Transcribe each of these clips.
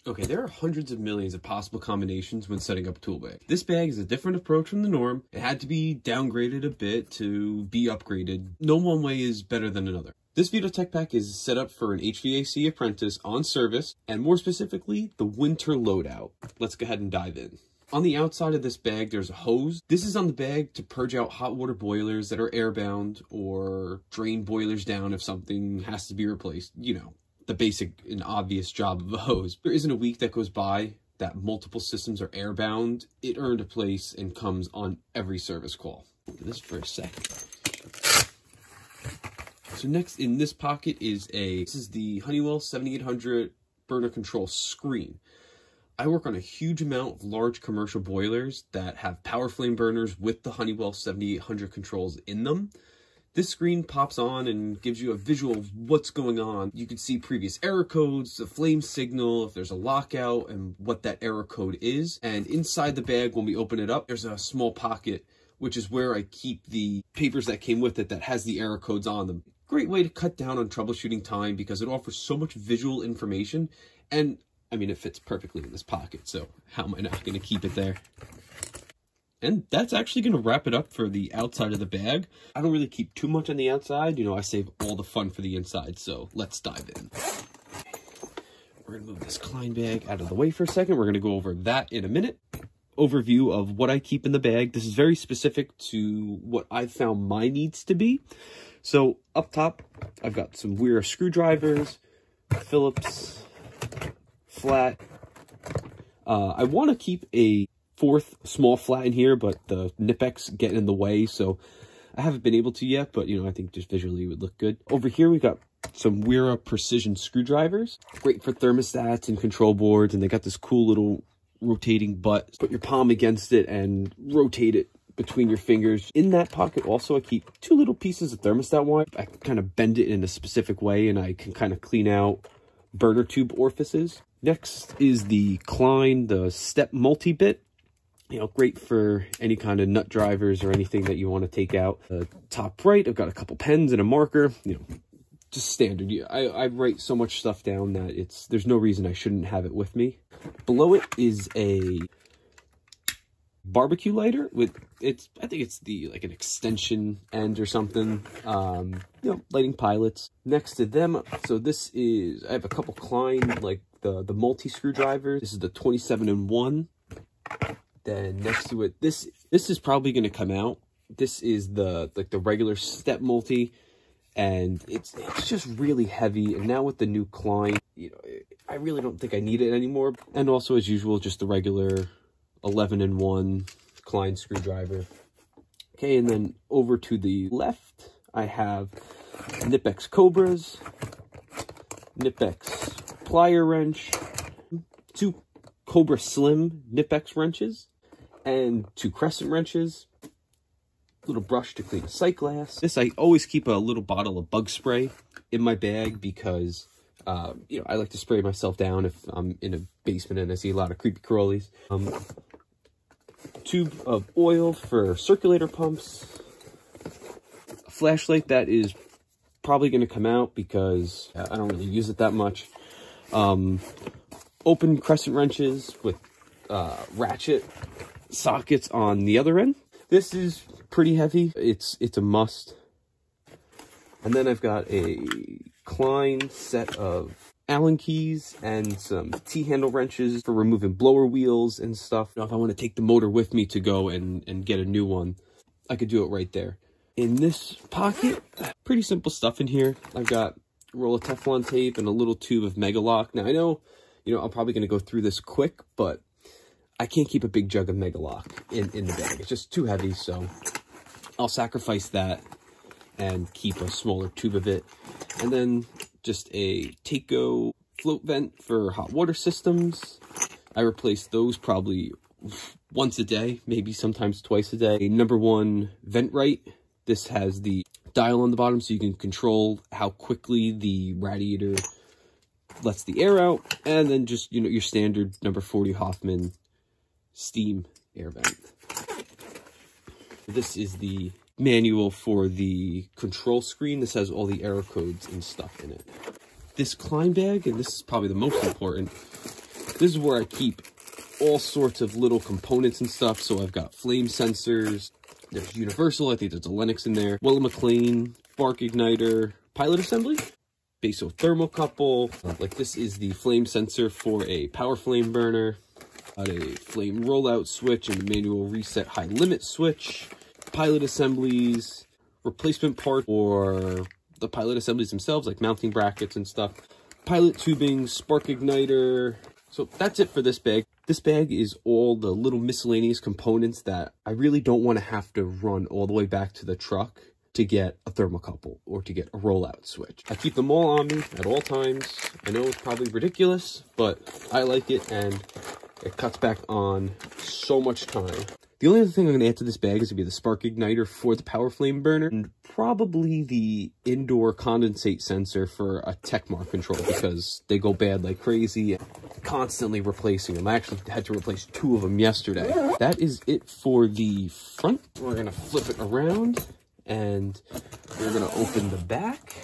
Okay, there are hundreds of millions of possible combinations when setting up a tool bag. This bag is a different approach from the norm. It had to be downgraded a bit to be upgraded. No one way is better than another. This Veto Tech Pack is set up for an HVAC apprentice on service, and more specifically, the winter loadout. Let's go ahead and dive in. On the outside of this bag, there's a hose. This is on the bag to purge out hot water boilers that are airbound or drain boilers down if something has to be replaced. You know, the basic and obvious job of a hose. There isn't a week that goes by that multiple systems are airbound. It earned a place and comes on every service call. Do this for a second. So next in this pocket is this is the Honeywell 7800 burner control screen. I work on a huge amount of large commercial boilers that have power flame burners with the Honeywell 7800 controls in them. This screen pops on and gives you a visual of what's going on. You can see previous error codes, the flame signal, if there's a lockout, and what that error code is. And inside the bag, when we open it up, there's a small pocket, which is where I keep the papers that came with it that has the error codes on them. Great way to cut down on troubleshooting time because it offers so much visual information. And, I mean, it fits perfectly in this pocket, so how am I not going to keep it there? And that's actually going to wrap it up for the outside of the bag. I don't really keep too much on the outside. You know, I save all the fun for the inside. So let's dive in. We're going to move this Klein bag out of the way for a second. We're going to go over that in a minute. Overview of what I keep in the bag. This is very specific to what I've found my needs to be. So up top, I've got some Wera screwdrivers, Phillips, flat. I want to keep a fourth small flat in here, but the Knipex getting in the way, so I haven't been able to yet, but you know, I think just visually it would look good. Over here we've got some Wera precision screwdrivers, great for thermostats and control boards, and they got this cool little rotating butt. Put your palm against it and rotate it between your fingers. In that pocket also I keep two little pieces of thermostat wire. I kind of bend it in a specific way and I can kind of clean out burner tube orifices. Next is the Klein, the step multi-bit. You know, great for any kind of nut drivers or anything that you want to take out. Top right, I've got a couple pens and a marker. You know, just standard. I write so much stuff down that there's no reason I shouldn't have it with me. Below it is a barbecue lighter with I think it's like an extension end or something. You know, lighting pilots. Next to them, so this is, I have a couple Klein, like the multi screwdrivers. This is the 27-in-1. Then next to it, this is probably going to come out. This is the regular step multi, and it's just really heavy. And now with the new Klein, you know, I really don't think I need it anymore. And also, as usual, just the regular 11-in-1 Klein screwdriver. Okay, and then over to the left, I have Knipex Cobras, Knipex plier wrench, two Cobra Slim Knipex wrenches, and two crescent wrenches, little brush to clean a sight glass. This, I always keep a little bottle of bug spray in my bag because, you know, I like to spray myself down if I'm in a basement and I see a lot of creepy crawlies. Tube of oil for circulator pumps, a flashlight that is probably going to come out because I don't really use it that much. Open crescent wrenches with ratchet sockets on the other end. This is pretty heavy. It's a must. And then I've got a Klein set of Allen keys and some T-handle wrenches for removing blower wheels and stuff. Now, if I want to take the motor with me to go and get a new one, I could do it right there. In this pocket, pretty simple stuff in here. I've got a roll of Teflon tape and a little tube of Megalock. Now, I know, you know, I'm probably going to go through this quick, but I can't keep a big jug of Megalock in the bag. It's just too heavy, so I'll sacrifice that and keep a smaller tube of it. And then just a Take-Go float vent for hot water systems. I replace those probably once a day, maybe sometimes twice a day. A #1 vent right. This has the dial on the bottom so you can control how quickly the radiator lets the air out. And then just, you know, your standard number 40 Hoffman steam air vent. This is the manual for the control screen. This has all the error codes and stuff in it. This Klein bag, and this is probably the most important, This is where I keep all sorts of little components and stuff. So I've got flame sensors. There's Universal. I think there's a Lennox in there. Wella McLean, spark igniter, pilot assembly, Veto thermocouple. Like this is the flame sensor for a power flame burner. Got a flame rollout switch and a manual reset high limit switch. Pilot assemblies, replacement parts for the pilot assemblies themselves, like mounting brackets and stuff. Pilot tubing, spark igniter. So that's it for this bag. This bag is all the little miscellaneous components that I really don't want to have to run all the way back to the truck to get a thermocouple or to get a rollout switch. I keep them all on me at all times. I know it's probably ridiculous, but I like it and it cuts back on so much time. The only other thing I'm going to add to this bag is going to be the spark igniter for the power flame burner and probably the indoor condensate sensor for a Techmark control because they go bad like crazy. Constantly replacing them. I actually had to replace 2 of them yesterday. That is it for the front. We're going to flip it around and we're going to open the back.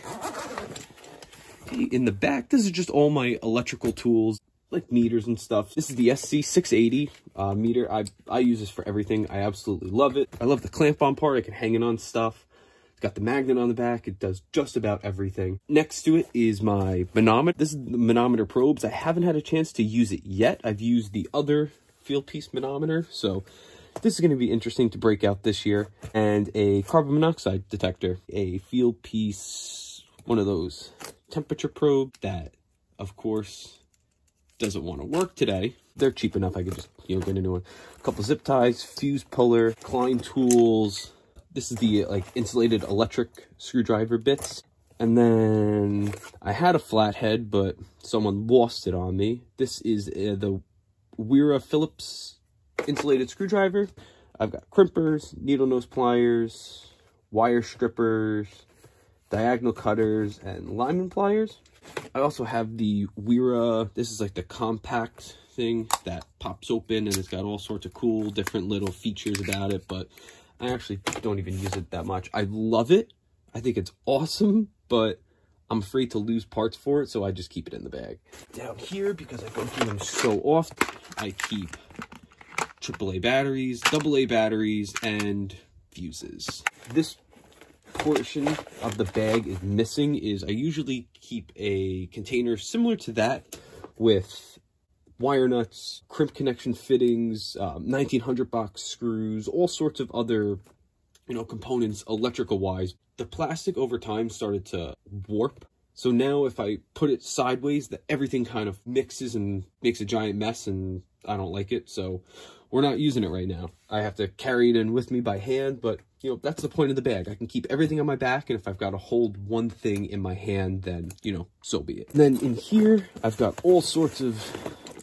Okay, in the back, this is just all my electrical tools, like meters and stuff. This is the SC680 meter. I use this for everything. I absolutely love it. I love the clamp on part. I can hang it on stuff. It's got the magnet on the back. It does just about everything. Next to it is my manometer. This is the manometer probes. I haven't had a chance to use it yet. I've used the other field piece manometer, so this is going to be interesting to break out this year. And a carbon monoxide detector, a field piece, one of those temperature probes that, of course, doesn't want to work today. They're cheap enough. I could just, get a new one. A couple zip ties, fuse puller, Klein tools. This is the insulated electric screwdriver bits. And then I had a flathead, but someone lost it on me. This is the Wera Phillips insulated screwdriver. I've got crimpers, needle nose pliers, wire strippers, diagonal cutters, and lineman pliers. I also have the Wera, this is like the compact thing that pops open and it's got all sorts of cool different little features about it, but I actually don't even use it that much. I love it. I think it's awesome, but I'm afraid to lose parts for it, so I just keep it in the bag. Down here, because I go through them so often, I keep AAA batteries, AA batteries, and fuses. This portion of the bag is missing is I usually keep a container similar to that with wire nuts, crimp connection fittings, 1900 box screws, all sorts of other, components electrical wise. The plastic over time started to warp. So now if I put it sideways, everything kind of mixes and makes a giant mess, and I don't like it. So we're not using it right now. I have to carry it in with me by hand, but that's the point of the bag. I can keep everything on my back, and if I've got to hold one thing in my hand, then, so be it. And then in here, I've got all sorts of,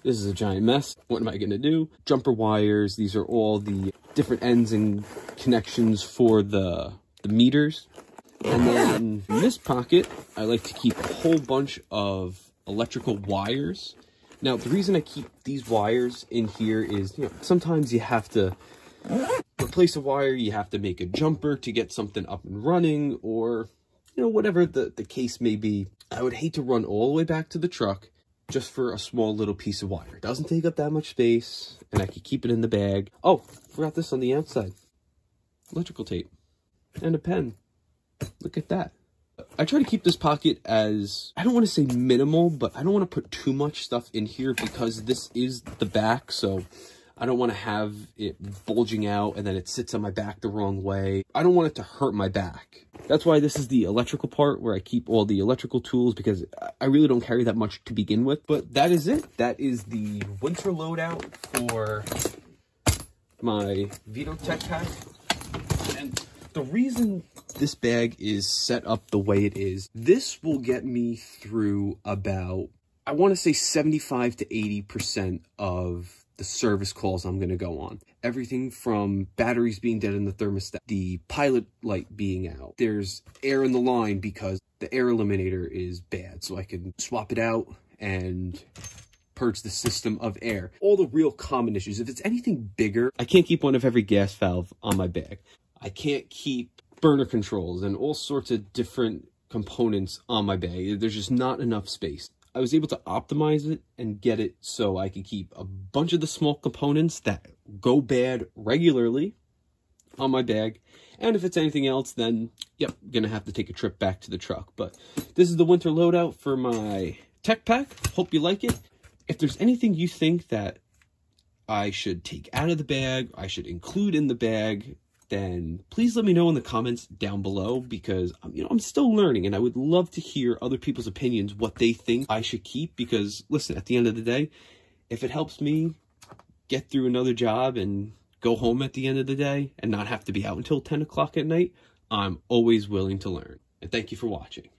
this is a giant mess. What am I going to do? Jumper wires. These are all the different ends and connections for the meters. And then in this pocket, I like to keep a whole bunch of electrical wires. Now, the reason I keep these wires in here is, sometimes you have to replace a wire, you have to make a jumper to get something up and running, or, whatever the case may be. I would hate to run all the way back to the truck just for a small little piece of wire. It doesn't take up that much space, and I can keep it in the bag. Oh, forgot this on the outside. Electrical tape and a pen. Look at that. I try to keep this pocket as, I don't want to say minimal, but I don't want to put too much stuff in here because this is the back, so I don't want to have it bulging out and then it sits on my back the wrong way. I don't want it to hurt my back. That's why this is the electrical part where I keep all the electrical tools, because I really don't carry that much to begin with. But that is it. That is the winter loadout for my Veto Tech Pack. And the reason this bag is set up the way it is, this will get me through about, I want to say 75 to 80% of the service calls I'm going to go on. Everything from batteries being dead in the thermostat, the pilot light being out, there's air in the line because the air eliminator is bad, so I can swap it out and purge the system of air. All the real common issues. If it's anything bigger, I can't keep one of every gas valve on my bag. I can't keep burner controls and all sorts of different components on my bag. There's just not enough space. I was able to optimize it and get it so I could keep a bunch of the small components that go bad regularly on my bag. And if it's anything else, then, yep, gonna have to take a trip back to the truck. But this is the winter loadout for my tech pack. Hope you like it. If there's anything you think that I should take out of the bag, I should include in the bag, then please let me know in the comments down below, because I'm still learning and I would love to hear other people's opinions, what they think I should keep. Because listen, at the end of the day, if it helps me get through another job and go home at the end of the day and not have to be out until 10 o'clock at night, I'm always willing to learn. And thank you for watching.